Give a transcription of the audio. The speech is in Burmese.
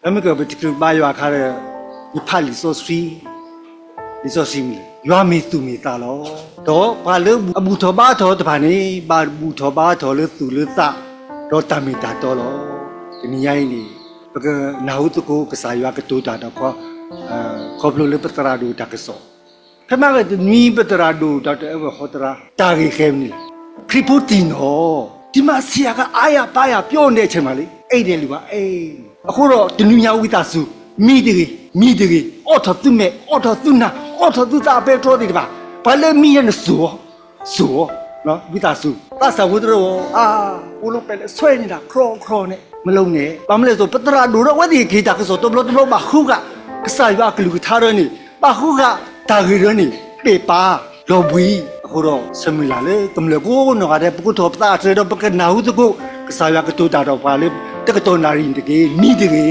那么个不这个把药看了，你怕你说水，你说水没？药没都没打了，都把了木头把头的盘呢，把木头把头了都了打，都打没打到了，你伢呢？那个哪有这个啥药个都打到过，可不了不得拉都打个少，他妈个你不得拉都打的我好得拉，打个黑呢，皮肤顶哦。ဒီမှာဆရာကအားရပါရပြောနေချိန်မှာလေအဲ့တယ်လူကအခုတော့ဒီလူညာဝိသစုမိတကြီးအော်ထသူမဲ့အော်ထသူနာအော်ထသူတာပဲတော်တယ်ပါဘာလဲမိရနေဆိုနော်ဝိသစုသဆဝဒရောဦးလုံးပဲလဲဆွဲနေတာခေါ်နဲ့မလုံးနဲ့ဘာမလဲဆိုပတရာဒိုတော့ဝတိခေတာကဆိုတော့ဘလို့မခုကကစားရကလူထားရနေဘာခုကတာဂီရနေပေပါလောဘီအခုတော့ဆမလာလေကမလကိုနော်ရတဲ့ပုထောပတာတဲ့တော့ပကနာဟုတကိုကစားရကတူတာတော့ပါလေတကတော်နာရင်တကေနီတကေ